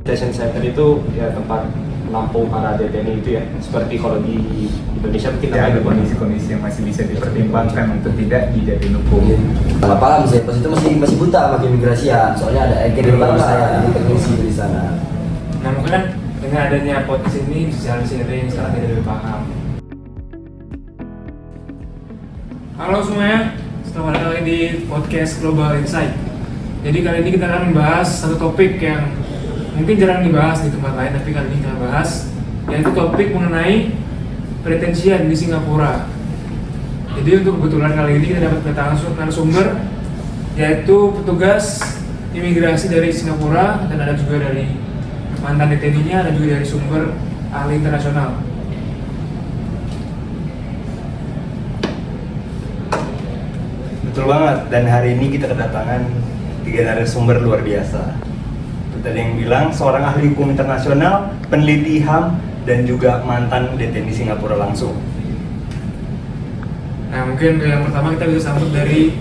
Detention center itu ya tempat menampung para deteni itu ya, seperti kalau di Indonesia mungkin Ya, ada namanya kondisi-kondisi yang masih bisa dipertimbangkan untuk tidak dijadiin hukum. Nggak paham sih, pas itu masih buta pakai imigrasian, soalnya ada agen di belakang saya di teknisi di sana. Nah mungkin kan dengan adanya podcast ini bisa ada yang sekarang tidak lebih paham. Halo semuanya, selamat datang lagi di podcast Global Insight. Jadi kali ini kita akan membahas satu topik yang mungkin jarang dibahas di tempat lain, tapi kali ini kita bahas, yaitu topik mengenai pretensian di Singapura. Jadi untuk kebetulan kali ini kita dapat kedatangan narasumber, yaitu petugas imigrasi dari Singapura, dan ada juga dari mantan deteninya, ada juga dari sumber ahli internasional. Betul banget, dan hari ini kita kedatangan 3 narasumber luar biasa. Tadi yang bilang seorang ahli hukum internasional, peneliti HAM, dan juga mantan deteni Singapura langsung. Nah mungkin yang pertama kita bisa sambut dari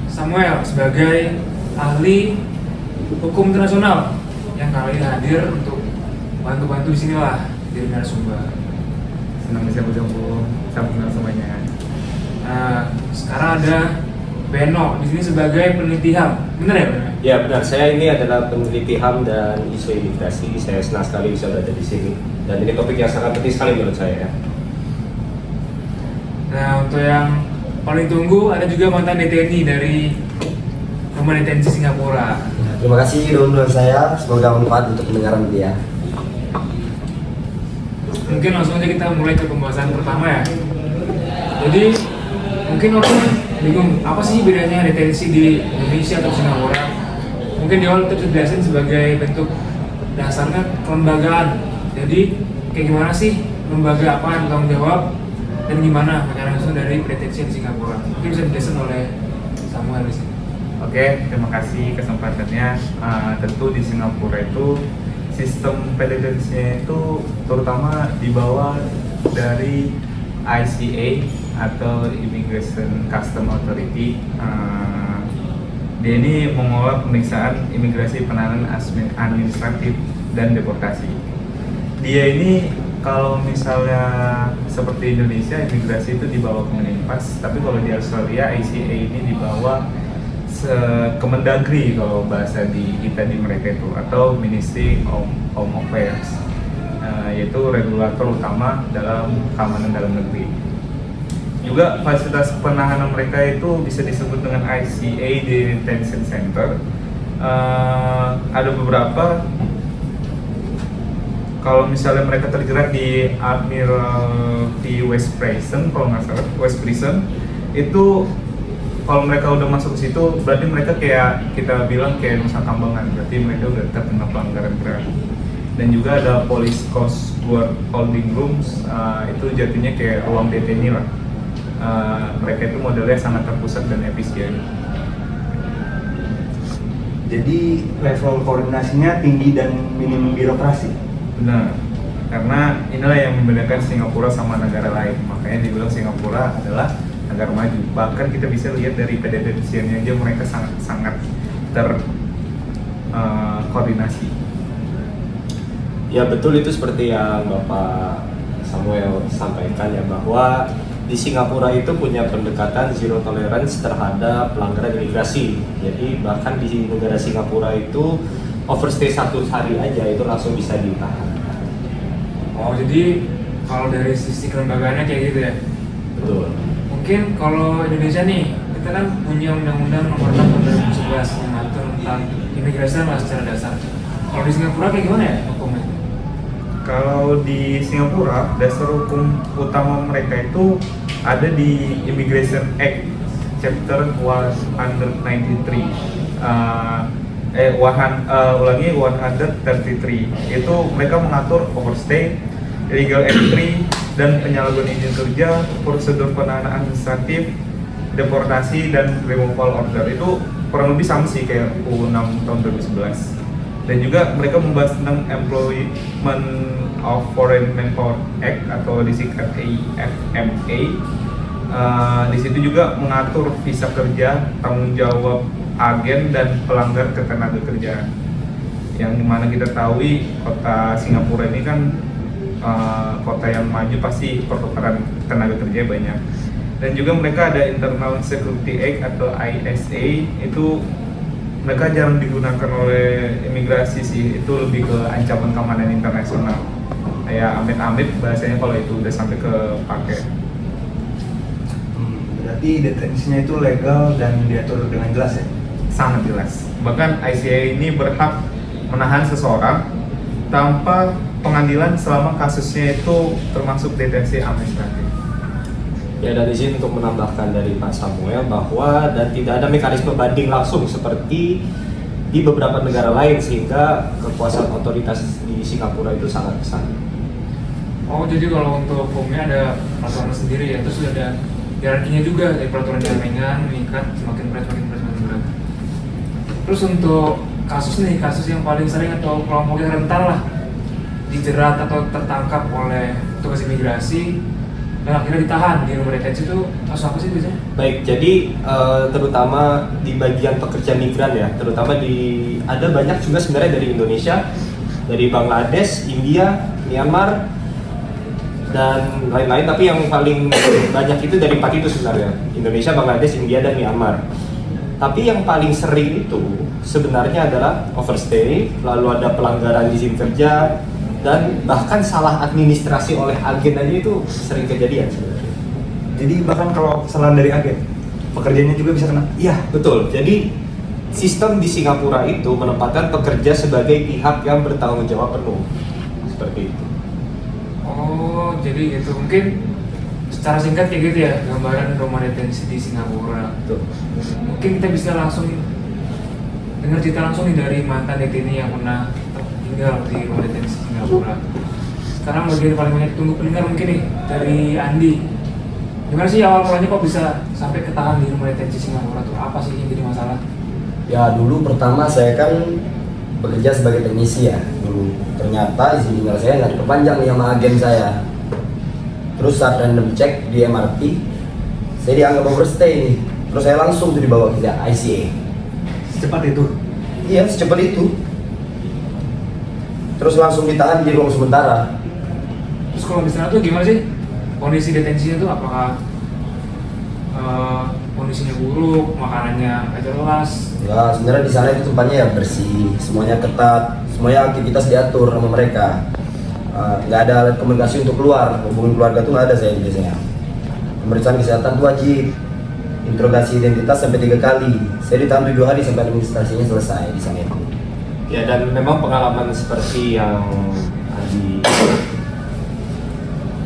Samuel sebagai ahli hukum internasional yang kali ini hadir untuk bantu-bantu di sini lah jadi narasumber. Senang bisa bergabung sama semuanya. Nah sekarang ada Beno di sini sebagai peneliti HAM, benar ya Beno? Ya benar, saya ini adalah peneliti HAM dan isu imigrasi. Saya senang sekali bisa berada di sini. Dan ini topik yang sangat penting sekali menurut saya. Nah untuk yang paling tunggu ada juga mantan deteni dari rumah detensi Singapura. Terima kasih udah saya, semoga bermanfaat untuk pendengaran dia. Mungkin langsung aja kita mulai ke pembahasan pertama ya. Jadi mungkin orang bingung apa sih bedanya detensi di Indonesia atau Singapura. Mungkin di awal kita jelasin sebagai bentuk dasarnya kelembagaan. Jadi kayak gimana sih lembaga apa yang bertanggung jawab dan gimana mekanisme langsung dari detensi di Singapura. Mungkin bisa dijelasin oleh Samuel di sini. Oke, terima kasih kesempatannya. Tentu di Singapura itu sistem pendetensinya itu terutama dibawa dari ICA atau Immigration Custom Authority. Dia ini mengelola pemeriksaan imigrasi, penanganan administratif dan deportasi. Dia ini kalau misalnya seperti Indonesia, imigrasi itu dibawa ke Kemenpas, tapi kalau di Australia ICA ini dibawa Kemendagri kalau bahasa di kita di mereka itu, atau Ministry of Home Affairs, yaitu regulator utama dalam keamanan dalam negeri. Juga fasilitas penahanan mereka itu bisa disebut dengan ICA Detention Center. Ada beberapa, kalau misalnya mereka terjerat di Admiralty West Prison, kalau nggak salah West Prison, itu kalau mereka udah masuk ke situ, berarti mereka kayak kita bilang kayak Nusa Kambangan, berarti mereka udah terkena pelanggaran berat. Dan juga ada Police Coast Guard Holding Rooms, itu jatuhnya kayak ruang deteni lah. Mereka itu modelnya sangat terpusat dan efisien. Jadi level koordinasinya tinggi dan minim birokrasi. Benar, karena inilah yang membedakan Singapura sama negara lain. Makanya dibilang Singapura adalah negara maju. Bahkan kita bisa lihat dari pendetensiannya aja mereka sangat terkoordinasi. Ya betul, itu seperti yang Bapak Samuel sampaikan ya, bahwa di Singapura itu punya pendekatan zero tolerance terhadap pelanggaran imigrasi. Jadi bahkan di negara Singapura itu overstay 1 hari aja itu langsung bisa ditahan. Oh jadi kalau dari sisi kelembagaannya kayak gitu ya? Betul. Mungkin kalau Indonesia nih, kita kan punya Undang-Undang Nomor 6 Tahun 2011 yang mengatur tentang imigrasi dan secara dasar. Kalau di Singapura kayak gimana ya hukumnya? Kalau di Singapura, dasar hukum utama mereka itu ada di Immigration Act Chapter 193. 133. Itu mereka mengatur overstay, illegal entry, dan penyalahgunaan izin kerja, prosedur penahanan administratif, deportasi, dan removal order. Itu kurang lebih sama sih kayak UU 6 tahun 2011. Dan juga mereka membahas tentang Employment of Foreign Manpower Act atau disingkat AFMA. Di situ juga mengatur visa kerja, tanggung jawab agen, dan pelanggar ketenaga kerjaan. yang dimana kita tahu kota Singapura ini kan kota yang maju, pasti pertukaran tenaga kerja banyak. Dan juga mereka ada Internal Security Act atau ISA, itu mereka jarang digunakan oleh imigrasi sih, itu lebih ke ancaman keamanan internasional. Kayak amit-amit bahasanya kalau itu udah sampai ke pakai. Berarti detensinya itu legal dan diatur dengan jelas ya? Sangat jelas. Bahkan ICA ini berhak menahan seseorang tanpa pengadilan selama kasusnya itu termasuk detensi administratif. Ya, dari sini untuk menambahkan dari Pak Samuel bahwa dan tidak ada mekanisme banding langsung seperti di beberapa negara lain, sehingga kekuasaan otoritas di Singapura itu sangat besar. Oh, jadi kalau untuk hukumnya ada peraturan sendiri ya, terus sudah ada hierarkinya juga, dari peraturan yang ringan, meningkat, semakin berat. Terus untuk kasus yang paling sering atau kelompok yang rentan lah dijerat atau tertangkap oleh petugas imigrasi dan akhirnya ditahan di rumah detensi, itu kasus apa sih biasanya? Baik, jadi terutama di bagian pekerja migran ya, terutama ada banyak juga sebenarnya dari Indonesia, dari Bangladesh, India, Myanmar, dan lain-lain, tapi yang paling banyak itu dari 4 itu sebenarnya, Indonesia, Bangladesh, India, dan Myanmar. Tapi yang paling sering itu sebenarnya adalah overstay, lalu ada pelanggaran izin kerja, dan bahkan salah administrasi oleh agen aja itu sering kejadian sebenarnya. Jadi bahkan kalau kesalahan dari agen, pekerjanya juga bisa kena? Iya, betul. Jadi sistem di Singapura itu menempatkan pekerja sebagai pihak yang bertanggung jawab penuh. Seperti itu. Oh, jadi gitu. Mungkin secara singkat kayak gitu ya, gambaran rumah detensi di Singapura. Betul. Mungkin kita bisa langsung dengar cerita langsung nih dari mantan detainee yang pernah tinggal di rumah detensi Singapura. Sekarang bagian paling banyak ditunggu pendengar mungkin nih dari Andi. Gimana sih awal mulanya kok bisa sampai ketahan di rumah detensi Singapura tuh? Apa sih yang jadi masalah? Ya dulu pertama saya kan bekerja sebagai teknisi ya dulu. Ternyata izin tinggal saya nggak diperpanjang nih sama agen saya. Terus saat random check di MRT, saya dianggap overstay nih. Terus saya langsung tuh dibawa ke ICA. Secepat itu? Iya, secepat itu. Terus langsung ditahan di ruang sementara. Terus kalau di sana tuh gimana sih kondisi detensinya tuh? Apakah kondisinya buruk, makanannya nggak jelas? Ya sebenarnya di sana itu tempatnya ya bersih, semuanya ketat, semuanya aktivitas diatur sama mereka. Nggak ada alat komunikasi untuk keluar, hubungan keluarga tuh nggak ada saya biasanya. Pemeriksaan kesehatan tuh wajib, interogasi identitas sampai 3 kali. Saya ditahan 7 hari sampai administrasinya selesai di sana itu. Ya, dan memang pengalaman seperti yang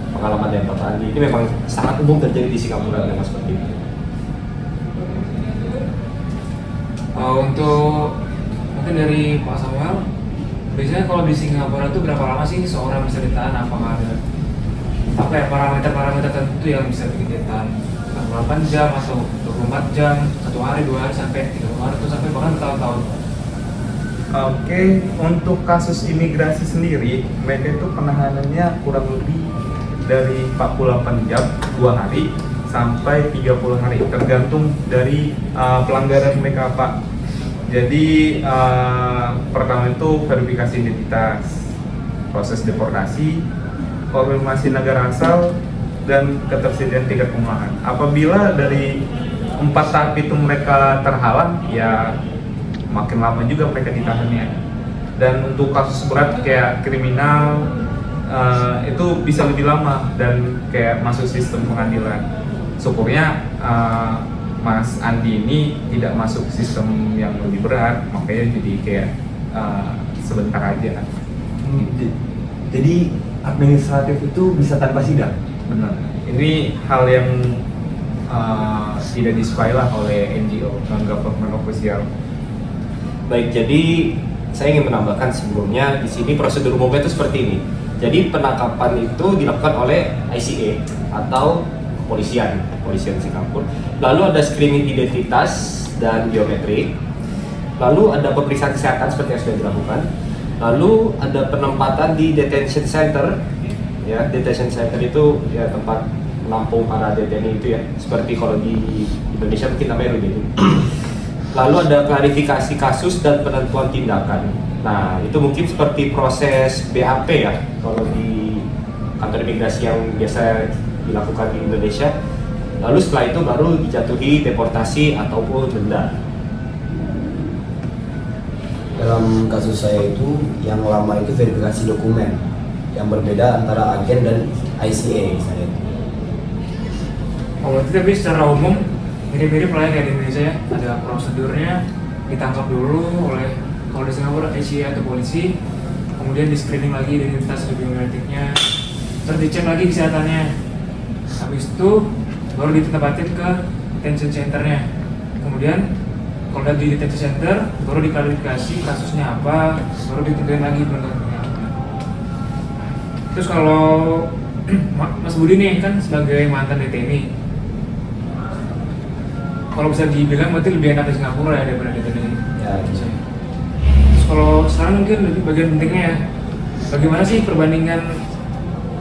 pengalaman dari Bapak Andi ini memang sangat umum terjadi di Singapura, memang seperti itu. Untuk mungkin dari Pak Samuel, biasanya kalau di Singapura itu berapa lama sih seorang bisa ditahan? Apakah ada parameter tertentu yang bisa bikin ditahan 8 jam atau 24 jam, 1 hari, 2 hari, sampai 3 hari, atau sampai bahkan bertahun-tahun? Oke, untuk kasus imigrasi sendiri, mereka itu penahanannya kurang lebih dari 48 jam, 2 hari, sampai 30 hari, tergantung dari pelanggaran mereka apa. Jadi pertama itu verifikasi identitas, proses deportasi, konfirmasi negara asal, dan ketersediaan tiket pemulangan. Apabila dari 4 tahap itu mereka terhalang, ya makin lama juga mereka ditahannya. Dan untuk kasus berat kayak kriminal itu bisa lebih lama dan kayak masuk sistem pengadilan. Syukurnya Mas Andi ini tidak masuk sistem yang lebih berat, makanya jadi kayak sebentar aja. Jadi administratif itu bisa tanpa sidang? Benar. Ini hal yang tidak disukai lah oleh NGO, non-government official. Baik, jadi saya ingin menambahkan sebelumnya di sini prosedur umumnya itu seperti ini. Jadi penangkapan itu dilakukan oleh ICA atau kepolisian Singapura. Lalu ada screening identitas dan biometrik. Lalu ada pemeriksaan kesehatan seperti yang sudah dilakukan. Lalu ada penempatan di detention center. Ya, detention center itu ya tempat menampung para detainee itu ya. Seperti kalau di Indonesia mungkin namanya RUDD. Lalu ada klarifikasi kasus dan penentuan tindakan. Nah, itu mungkin seperti proses BAP ya, kalau di kantor imigrasi yang biasa dilakukan di Indonesia. Lalu setelah itu baru dijatuhi deportasi ataupun denda. Dalam kasus saya itu yang lama itu verifikasi dokumen yang berbeda antara agen dan ICA saya. Oh, berarti tapi secara umum mirip-mirip lah ya kayak di Indonesia ya. Ada prosedurnya, ditangkap dulu oleh kalau di Singapura ICA atau polisi, kemudian di screening lagi identitas biometriknya, terus dicek lagi kesehatannya. Habis itu baru ditempatin ke detention centernya. Kemudian kalau udah di detention center, baru diklarifikasi kasusnya apa, baru ditentuin lagi penentuannya apa. Terus kalau Mas Budi nih kan sebagai mantan DTNI, kalau bisa dibilang berarti lebih enak di Singapura ya daripada di Indonesia. Ya, gitu. Terus kalau sekarang mungkin lebih bagian pentingnya ya, bagaimana sih perbandingan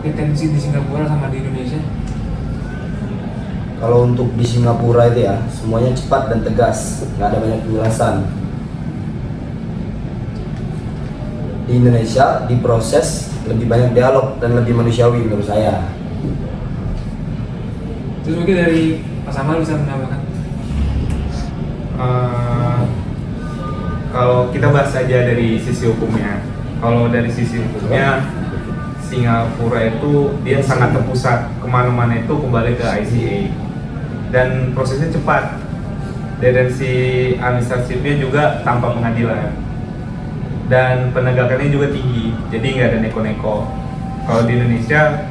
detensi di Singapura sama di Indonesia? Kalau untuk di Singapura itu ya, semuanya cepat dan tegas, nggak ada banyak penjelasan. Di Indonesia diproses lebih banyak dialog dan lebih manusiawi menurut saya. Terus mungkin dari Mas Amal bisa menambahkan? Kalau kita bahas saja dari sisi hukumnya, kalau dari sisi hukumnya Singapura itu dia sangat terpusat, kemana-mana itu kembali ke ICA dan prosesnya cepat, dan si administratifnya juga tanpa pengadilan dan penegakannya juga tinggi, jadi nggak ada neko-neko. Kalau di Indonesia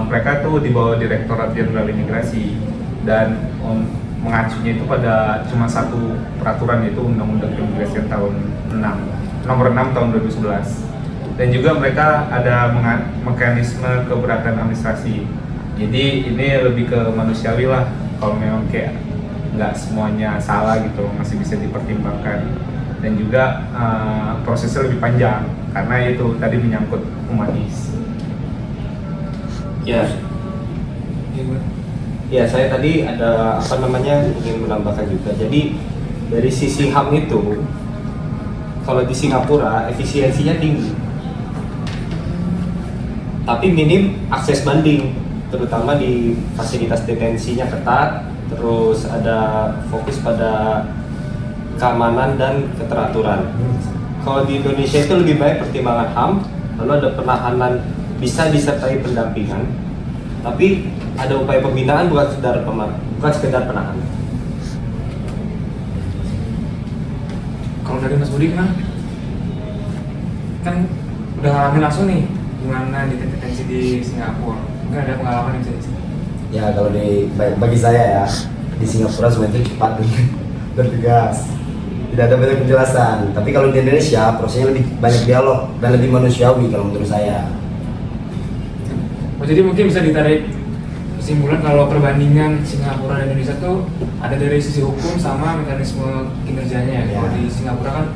mereka tuh di bawah Direktorat Jenderal Imigrasi dan mengacunya itu pada cuma satu peraturan, yaitu Undang-Undang Keimigrasian tahun 6 nomor 6 tahun 2011, dan juga mereka ada mekanisme keberatan administrasi. Jadi ini lebih ke manusiawi lah, kalau memang kayak nggak semuanya salah gitu, masih bisa dipertimbangkan, dan juga prosesnya lebih panjang karena itu tadi menyangkut humanis. Ya, ya saya tadi ada ingin menambahkan juga. Jadi dari sisi HAM itu, kalau di Singapura efisiensinya tinggi, tapi minim akses banding, terutama di fasilitas detensinya ketat, terus ada fokus pada keamanan dan keteraturan. Kalau di Indonesia itu lebih baik pertimbangan HAM, lalu ada penahanan bisa disertai pendampingan, tapi ada upaya pembinaan bukan sekedar penahanan. Kalau dari Mas Budi gimana? Kan udah ngalamin langsung nih gimana detensi di Singapura, mungkin ada pengalaman yang bisa di sini. Ya kalau bagi saya ya, di Singapura semua itu cepat dan tegas, tidak ada banyak penjelasan. Tapi kalau di Indonesia prosesnya lebih banyak dialog dan lebih manusiawi kalau menurut saya. Oh, jadi mungkin bisa ditarik kesimpulan kalau perbandingan Singapura dan Indonesia tuh ada dari sisi hukum sama mekanisme kinerjanya. Ya. Kalau di Singapura kan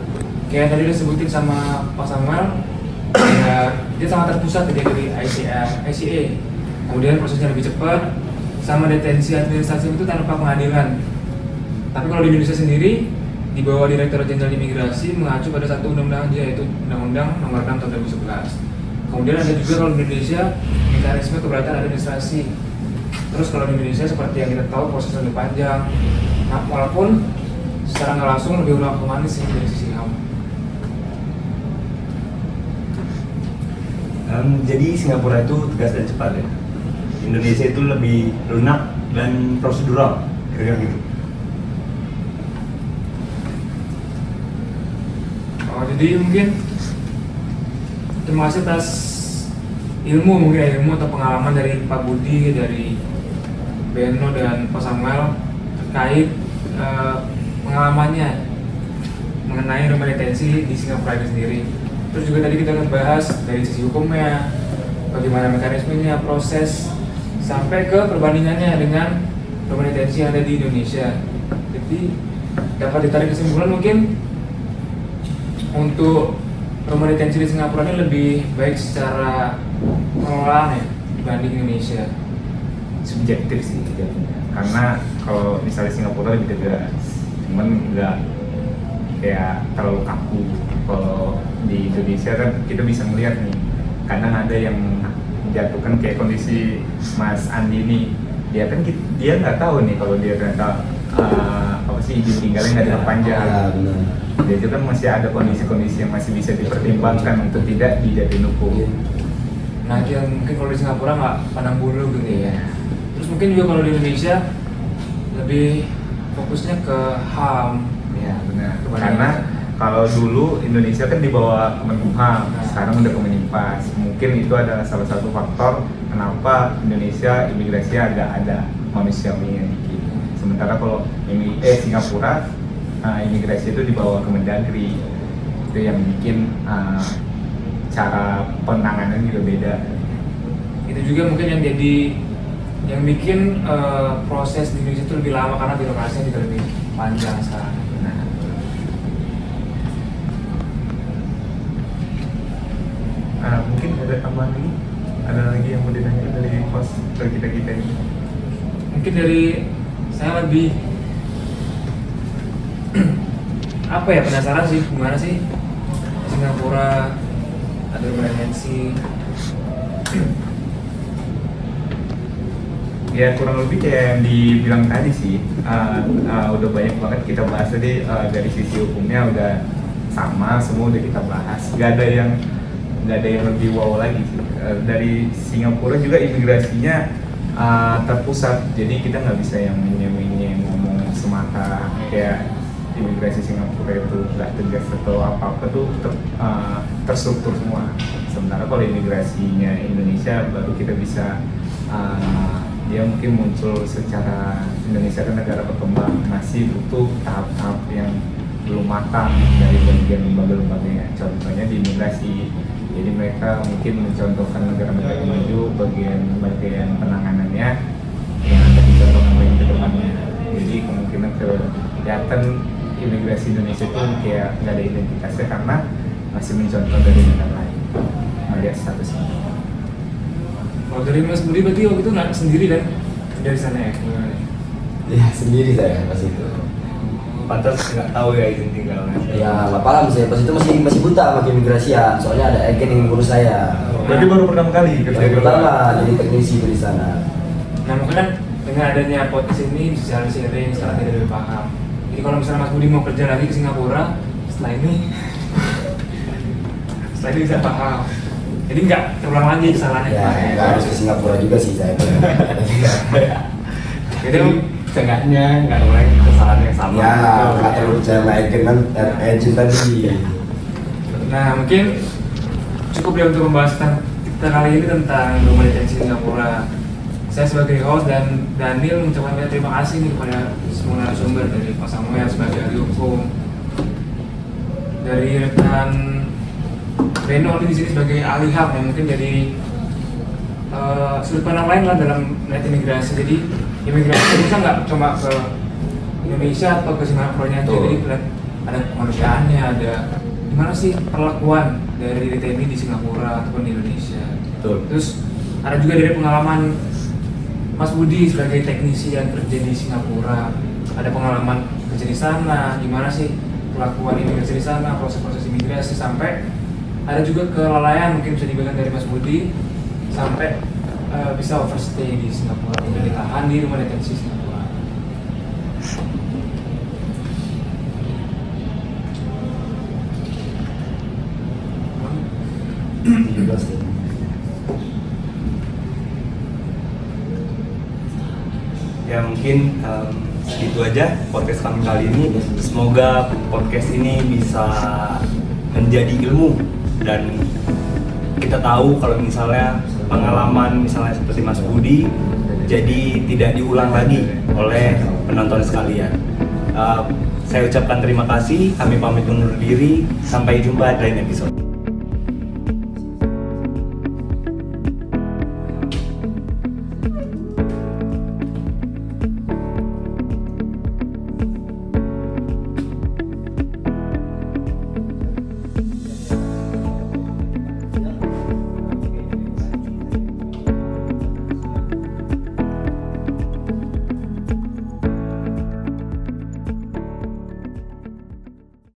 kayak tadi disebutin sama Pak Samuel, ya, dia sangat terpusat dia dari ICA. Kemudian prosesnya lebih cepat, sama detensi administrasi itu tanpa pengadilan. Tapi kalau di Indonesia sendiri, di bawah Direktorat Jenderal Imigrasi mengacu pada satu undang-undang aja, yaitu Undang-Undang Nomor 6 Tahun 2011. Kemudian ada juga kalau di Indonesia mekanisme keberatan administrasi. Terus kalau di Indonesia seperti yang kita tahu prosesnya lebih panjang, nah, walaupun secara nggak langsung lebih humanis sih dari sisi HAM. Jadi Singapura itu tegas dan cepat ya. Indonesia itu lebih lunak dan prosedural, kira-kira gitu. Oh, jadi mungkin terima kasih atas ilmu atau pengalaman dari Pak Budi, dari Beno dan Pak Samuel terkait pengalamannya mengenai rumah detensi di Singapura itu sendiri. Terus juga tadi kita akan bahas dari sisi hukumnya, bagaimana mekanismenya, proses, sampai ke perbandingannya dengan rumah detensi yang ada di Indonesia. Jadi dapat ditarik kesimpulan mungkin untuk rumah detensi di Singapura ini lebih baik secara pengelolaan ya dibanding Indonesia. Subjektif sih jatuhnya, karena kalau misalnya Singapura lebih tegas, cuman kayak terlalu kaku. Kalau di Indonesia kan kita bisa melihat nih, kadang ada yang menjatuhkan kayak kondisi Mas Andi ini, dia kan dia nggak tahu nih kalau dia ternyata apa sih izin tinggalnya nggak diperpanjang. Ya, benar. Dia juga masih ada kondisi-kondisi yang masih bisa dipertimbangkan untuk tidak dijadiin hukum. Nah itu yang mungkin kalau di Singapura nggak pandang bulu gitu ya. Terus mungkin juga kalau di Indonesia lebih fokusnya ke HAM. Ya benar. Karena kalau dulu Indonesia kan di bawah Kemenkumham, sekarang udah Kemenimpas. Mungkin itu adalah salah satu faktor kenapa Indonesia imigrasinya agak ada manusiawinya dikit. Sementara kalau Singapura imigrasi itu di bawah Kemendagri, itu yang bikin cara penanganan juga beda. Itu juga mungkin yang bikin proses di Indonesia itu lebih lama karena birokrasinya juga lebih panjang sekarang. Nah, mungkin ada tambahan lagi? Ada lagi yang mau ditanya dari host dari kita ini? Mungkin dari saya lebih apa ya, penasaran sih gimana sih Singapura ada bergensi. Ya kurang lebih kayak yang dibilang tadi sih, udah banyak banget kita bahas tadi. Dari sisi hukumnya udah sama, semua udah kita bahas. Gak ada yang lebih wow lagi sih. Dari Singapura juga imigrasinya terpusat, jadi kita nggak bisa yang ngomong semata kayak imigrasi Singapura itu nggak tegas atau apa tuh terstruktur semua. Sementara kalau imigrasinya Indonesia baru kita bisa dia mungkin muncul secara, Indonesia kan negara berkembang, masih butuh tahap-tahap yang belum matang dari bagian lembaga-lembaganya. Contohnya di imigrasi, jadi mereka mungkin mencontohkan negara-negara maju bagian penanganannya yang akan dicontohkan lagi ke depannya. Jadi kemungkinan kelihatan imigrasi Indonesia itu kayak nggak ada identitasnya karena masih mencontoh dari negara lain melihat statusnya. Kalau dari Mas Budi berarti waktu itu nggak sendiri kan dari sana ya? Ya sendiri saya pas itu. Pantas nggak tahu ya izin tinggalnya. Ya nggak paham saya pas itu masih buta sama keimigrasian. Soalnya ada agen yang ngurus saya. Berarti baru pertama kali kerja Yang di pertama luar? jadi teknisi di sana. Nah mungkin kan dengan adanya podcast ini bisa sharing secara tidak lebih paham. Jadi kalau misalnya Mas Budi mau kerja lagi ke Singapura setelah ini bisa paham. Jadi nggak terulang lagi kesalahannya Ya kemarin. nggak harus ke Singapura juga sih saya. Jadi Setengahnya nggak mulai kesalahan yang sama. Ya nggak terlalu percaya sama agen kan agent tadi. nah mungkin cukup ya untuk membahas kita kali ini tentang global detensi Singapura. Saya sebagai host dan Daniel mengucapkan banyak terima kasih nih kepada semua narasumber dari Mas Samuel sebagai ahli hukum, dari rekan Reno di sini sebagai ahli HAM yang mungkin jadi sudut pandang lain lah dalam melihat imigrasi. Jadi imigrasi bisa nggak cuma ke Indonesia atau ke Singapura-nya aja, jadi lihat ada kemanusiaannya, ada gimana sih perlakuan dari DTMI di Singapura ataupun di Indonesia. Betul. Terus ada juga dari pengalaman Mas Budi sebagai teknisi yang kerja di Singapura, ada pengalaman kerja di sana, gimana sih perlakuan imigrasi di sana, proses-proses imigrasi, sampai ada juga kelalaian mungkin bisa dibilang dari Mas Budi sampai bisa overstay di Singapura, dan ditahan di rumah detensi Singapura. Ya mungkin segitu aja podcast kami kali ini. Semoga podcast ini bisa menjadi ilmu dan kita tahu kalau misalnya pengalaman misalnya seperti Mas Budi jadi tidak diulang lagi oleh penonton sekalian. Saya ucapkan terima kasih, kami pamit undur diri, sampai jumpa di lain episode.